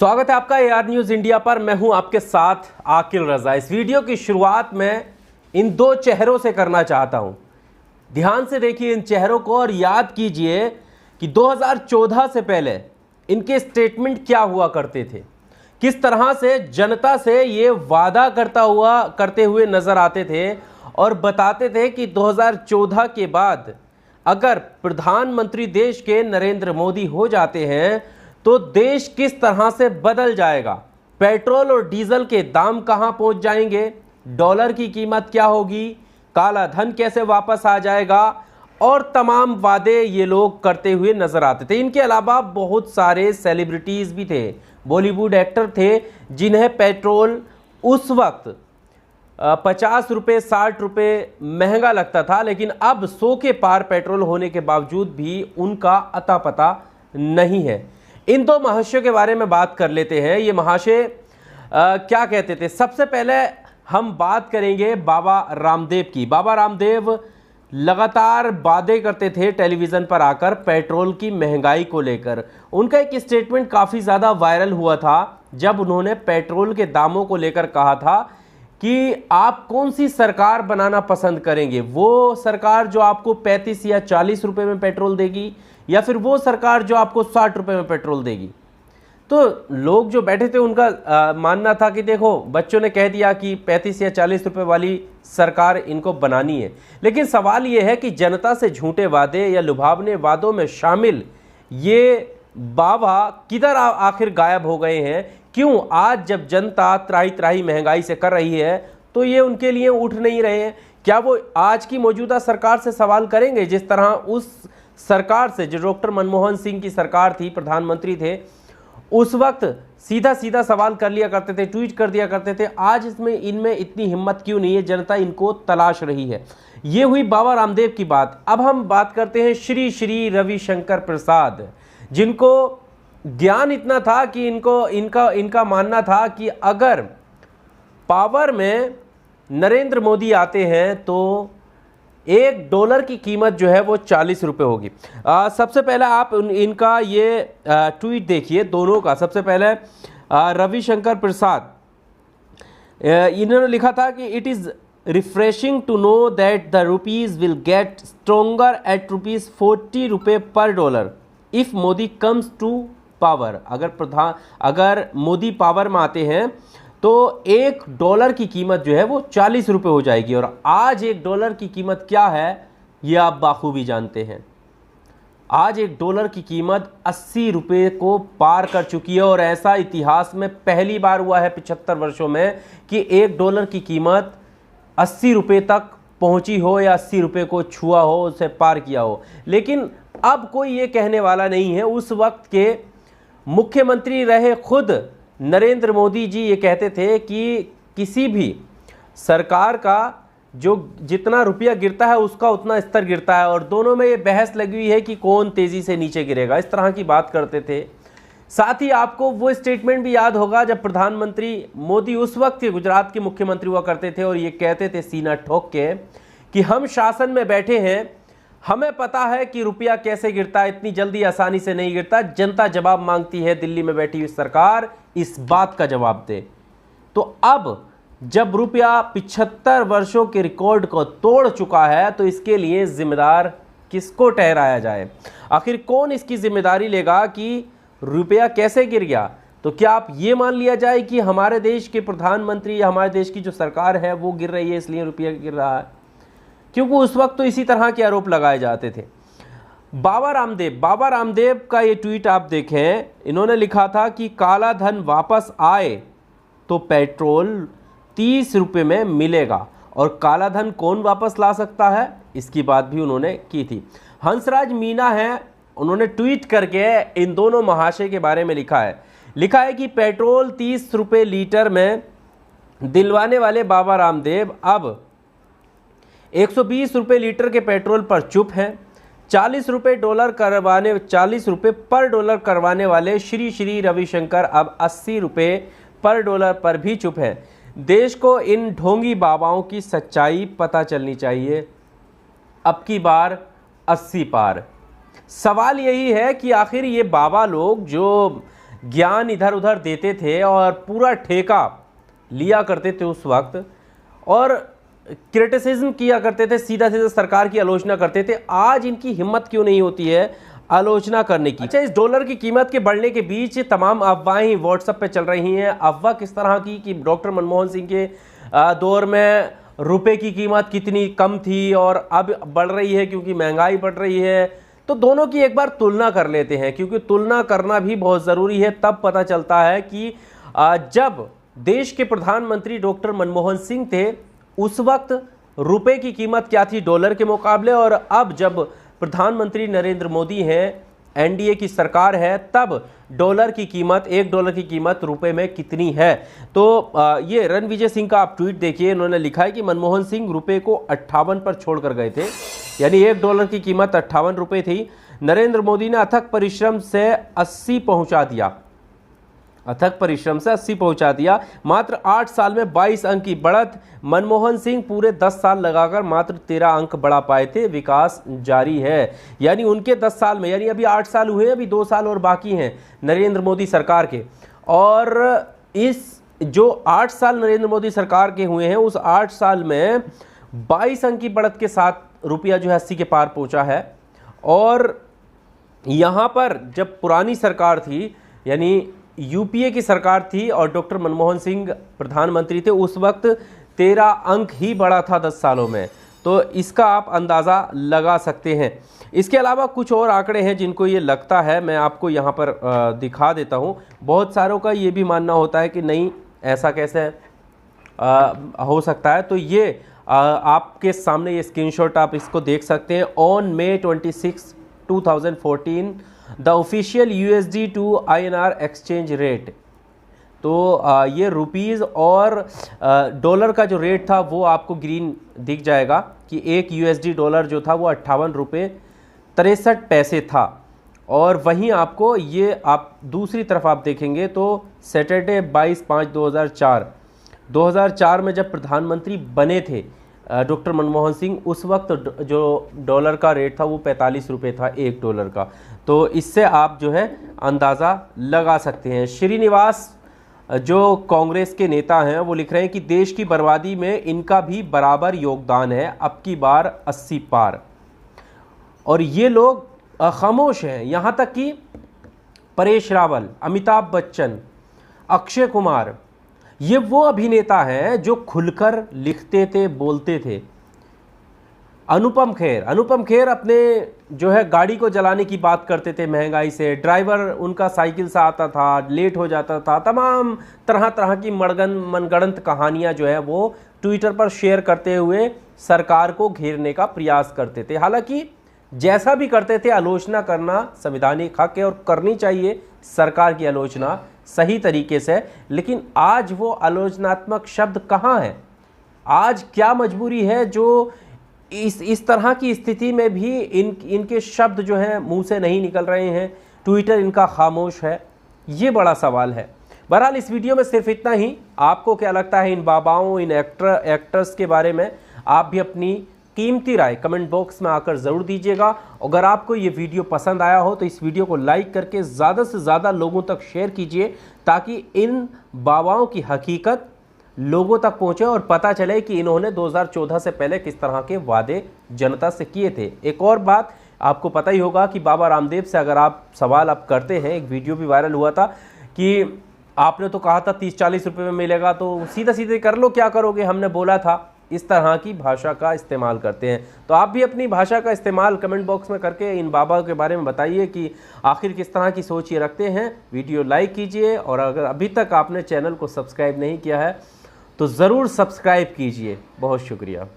स्वागत है आपका AR न्यूज़ इंडिया पर। मैं हूं आपके साथ आकिल रजा। इस वीडियो की शुरुआत में इन दो चेहरों से करना चाहता हूं। ध्यान से देखिए इन चेहरों को और याद कीजिए कि 2014 से पहले इनके स्टेटमेंट क्या हुआ करते थे, किस तरह से जनता से ये वादा करते हुए नजर आते थे और बताते थे कि 2014 के बाद अगर प्रधानमंत्री देश के नरेंद्र मोदी हो जाते हैं तो देश किस तरह से बदल जाएगा, पेट्रोल और डीजल के दाम कहां पहुंच जाएंगे, डॉलर की कीमत क्या होगी, काला धन कैसे वापस आ जाएगा और तमाम वादे ये लोग करते हुए नजर आते थे। इनके अलावा बहुत सारे सेलिब्रिटीज भी थे, बॉलीवुड एक्टर थे जिन्हें पेट्रोल उस वक्त 50 रुपये 60 रुपये महंगा लगता था, लेकिन अब 100 के पार पेट्रोल होने के बावजूद भी उनका अता पता नहीं है। इन दो महाशयों के बारे में बात कर लेते हैं। ये महाशय क्या कहते थे। सबसे पहले हम बात करेंगे बाबा रामदेव की। बाबा रामदेव लगातार वादे करते थे टेलीविज़न पर आकर पेट्रोल की महंगाई को लेकर। उनका एक स्टेटमेंट काफ़ी ज़्यादा वायरल हुआ था जब उन्होंने पेट्रोल के दामों को लेकर कहा था कि आप कौन सी सरकार बनाना पसंद करेंगे, वो सरकार जो आपको 35 या 40 रुपए में पेट्रोल देगी या फिर वो सरकार जो आपको 60 रुपए में पेट्रोल देगी। तो लोग जो बैठे थे उनका मानना था कि देखो बच्चों ने कह दिया कि 35 या 40 रुपए वाली सरकार इनको बनानी है, लेकिन सवाल ये है कि जनता से झूठे वादे या लुभावने वादों में शामिल ये बाबा किधर आखिर गायब हो गए हैं। क्यों आज जब जनता त्राही त्राही महंगाई से कर रही है तो ये उनके लिए उठ नहीं रहे हैं? क्या वो आज की मौजूदा सरकार से सवाल करेंगे जिस तरह उस सरकार से, जो डॉक्टर मनमोहन सिंह की सरकार थी, प्रधानमंत्री थे, उस वक्त सीधा सीधा सवाल कर लिया करते थे, ट्वीट कर दिया करते थे। आज इनमें इतनी हिम्मत क्यों नहीं है? जनता इनको तलाश रही है। ये हुई बाबा रामदेव की बात। अब हम बात करते हैं श्री श्री रविशंकर प्रसाद, जिनको ज्ञान इतना था कि इनका मानना था कि अगर पावर में नरेंद्र मोदी आते हैं तो $1 की कीमत जो है वो 40 रुपये होगी। सबसे पहले आप इनका ये ट्वीट देखिए दोनों का। सबसे पहले रविशंकर प्रसाद, इन्होंने लिखा था कि it is refreshing to know that the rupees will get stronger at ₹40 रुपये per dollar if Modi comes to power. अगर मोदी पावर में आते हैं तो $1 की कीमत जो है वो 40 रुपये हो जाएगी। और आज $1 की कीमत क्या है ये आप बाखूबी जानते हैं। आज $1 की कीमत 80 रुपये को पार कर चुकी है और ऐसा इतिहास में पहली बार हुआ है 75 वर्षों में कि $1 की कीमत 80 रुपये तक पहुंची हो या 80 रुपये को छुआ हो, उसे पार किया हो। लेकिन अब कोई ये कहने वाला नहीं है। उस वक्त के मुख्यमंत्री रहे खुद नरेंद्र मोदी जी ये कहते थे कि किसी भी सरकार का जो जितना रुपया गिरता है उसका उतना स्तर गिरता है, और दोनों में ये बहस लगी हुई है कि कौन तेज़ी से नीचे गिरेगा। इस तरह की बात करते थे। साथ ही आपको वो स्टेटमेंट भी याद होगा जब प्रधानमंत्री मोदी उस वक्त के गुजरात के मुख्यमंत्री हुआ करते थे और ये कहते थे सीना ठोक के कि हम शासन में बैठे हैं, हमें पता है कि रुपया कैसे गिरता है, इतनी जल्दी आसानी से नहीं गिरता। जनता जवाब मांगती है, दिल्ली में बैठी हुई सरकार इस बात का जवाब दे। तो अब जब रुपया 75 वर्षों के रिकॉर्ड को तोड़ चुका है तो इसके लिए जिम्मेदार किसको ठहराया जाए? आखिर कौन इसकी जिम्मेदारी लेगा कि रुपया कैसे गिर गया? तो क्या आप ये मान लिया जाए कि हमारे देश के प्रधानमंत्री या हमारे देश की जो सरकार है वो गिर रही है इसलिए रुपया गिर रहा है? क्योंकि उस वक्त तो इसी तरह के आरोप लगाए जाते थे। बाबा रामदेव का ये ट्वीट आप देखें, इन्होंने लिखा था कि काला धन वापस आए तो पेट्रोल 30 रुपये में मिलेगा। और काला धन कौन वापस ला सकता है इसकी बात भी उन्होंने की थी। हंसराज मीना है, उन्होंने ट्वीट करके इन दोनों महाशय के बारे में लिखा है कि पेट्रोल 30 रुपये लीटर में दिलवाने वाले बाबा रामदेव अब 120 रुपये लीटर के पेट्रोल पर चुप हैं। 40 रुपये पर डॉलर करवाने वाले श्री श्री रविशंकर अब 80 रुपये पर डॉलर पर भी चुप हैं। देश को इन ढोंगी बाबाओं की सच्चाई पता चलनी चाहिए। अब की बार 80 पार। सवाल यही है कि आखिर ये बाबा लोग जो ज्ञान इधर उधर देते थे और पूरा ठेका लिया करते थे उस वक्त, और क्रिटिसिज्म किया करते थे, सीधा सीधा सरकार की आलोचना करते थे। आज इनकी हिम्मत क्यों नहीं होती है आलोचना करने की? अच्छा, इस डॉलर की कीमत के बढ़ने के बीच तमाम अफवाहें व्हाट्सएप पे चल रही हैं। अफवाह किस तरह की कि डॉक्टर मनमोहन सिंह के दौर में रुपए की कीमत कितनी कम थी और अब बढ़ रही है क्योंकि महंगाई बढ़ रही है। तो दोनों की एक बार तुलना कर लेते हैं, क्योंकि तुलना करना भी बहुत ज़रूरी है। तब पता चलता है कि जब देश के प्रधानमंत्री डॉक्टर मनमोहन सिंह थे उस वक्त रुपए की कीमत क्या थी डॉलर के मुकाबले, और अब जब प्रधानमंत्री नरेंद्र मोदी हैं, एनडीए की सरकार है, तब डॉलर की कीमत, $1 की कीमत रुपए में कितनी है। तो ये रणविजय सिंह का आप ट्वीट देखिए, इन्होंने लिखा है कि मनमोहन सिंह रुपए को 58 पर छोड़कर गए थे, यानी $1 की कीमत 58 रुपये थी। नरेंद्र मोदी ने अथक परिश्रम से 80 पहुंचा दिया, अथक परिश्रम से 80 पहुंचा दिया। मात्र 8 साल में 22 अंक की बढ़त। मनमोहन सिंह पूरे 10 साल लगाकर मात्र 13 अंक बढ़ा पाए थे। विकास जारी है, यानी उनके 10 साल में, यानी अभी 8 साल हुए, अभी 2 साल और बाकी हैं नरेंद्र मोदी सरकार के। और इस जो 8 साल नरेंद्र मोदी सरकार के हुए हैं, उस 8 साल में 22 अंक की बढ़त के साथ रुपया जो है 80 के पार पहुंचा है। और यहाँ पर जब पुरानी सरकार थी, यानी यूपीए की सरकार थी और डॉक्टर मनमोहन सिंह प्रधानमंत्री थे, उस वक्त 13 अंक ही बढ़ा था 10 सालों में। तो इसका आप अंदाज़ा लगा सकते हैं। इसके अलावा कुछ और आंकड़े हैं जिनको ये लगता है, मैं आपको यहाँ पर दिखा देता हूँ। बहुत सारों का ये भी मानना होता है कि नहीं, ऐसा कैसे हो सकता है। तो ये आपके सामने ये स्क्रीनशॉट, आप इसको देख सकते हैं। On May 26, 2014 the official USD to INR exchange rate. तो ये रुपीज़ और डॉलर का जो रेट था वो आपको ग्रीन दिख जाएगा कि एक USD डॉलर जो था वो 58 रुपये 63 पैसे था। और वहीं आपको ये आप दूसरी तरफ आप देखेंगे तो सैटरडे 22/5/2004 में जब प्रधानमंत्री बने थे डॉक्टर मनमोहन सिंह, उस वक्त जो डॉलर का रेट था वो 45 रुपये था $1 का। तो इससे आप जो है अंदाज़ा लगा सकते हैं। श्रीनिवास जो कांग्रेस के नेता हैं वो लिख रहे हैं कि देश की बर्बादी में इनका भी बराबर योगदान है, अब की बार 80 पार। और ये लोग खामोश हैं, यहाँ तक कि परेश रावल, अमिताभ बच्चन, अक्षय कुमार, ये वो अभिनेता हैं जो खुलकर लिखते थे, बोलते थे। अनुपम खेर अपने जो है गाड़ी को जलाने की बात करते थे महंगाई से। ड्राइवर उनका साइकिल से आता था, लेट हो जाता था। तमाम तरह तरह की मनगढ़ंत कहानियां जो है वो ट्विटर पर शेयर करते हुए सरकार को घेरने का प्रयास करते थे। हालांकि जैसा भी करते थे, आलोचना करना संवैधानिक हक है और करनी चाहिए सरकार की आलोचना सही तरीके से। लेकिन आज वो आलोचनात्मक शब्द कहाँ है? आज क्या मजबूरी है जो इस तरह की स्थिति में भी इनके शब्द जो हैं मुंह से नहीं निकल रहे हैं, ट्विटर इनका खामोश है? ये बड़ा सवाल है। बहरहाल इस वीडियो में सिर्फ इतना ही। आपको क्या लगता है इन बाबाओं, इन एक्टर्स के बारे में? आप भी अपनी कीमती राय कमेंट बॉक्स में आकर ज़रूर दीजिएगा। अगर आपको ये वीडियो पसंद आया हो तो इस वीडियो को लाइक करके ज़्यादा से ज़्यादा लोगों तक शेयर कीजिए, ताकि इन बाबाओं की हकीकत लोगों तक पहुंचे और पता चले कि इन्होंने 2014 से पहले किस तरह के वादे जनता से किए थे। एक और बात, आपको पता ही होगा कि बाबा रामदेव से अगर आप सवाल आप करते हैं, एक वीडियो भी वायरल हुआ था कि आपने तो कहा था 30-40 रुपये में मिलेगा, तो सीधा सीधे कर लो, क्या करोगे, हमने बोला था। इस तरह की भाषा का इस्तेमाल करते हैं। तो आप भी अपनी भाषा का इस्तेमाल कमेंट बॉक्स में करके इन बाबा के बारे में बताइए कि आखिर किस तरह की सोच ये रखते हैं। वीडियो लाइक कीजिए और अगर अभी तक आपने चैनल को सब्सक्राइब नहीं किया है तो ज़रूर सब्सक्राइब कीजिए। बहुत शुक्रिया।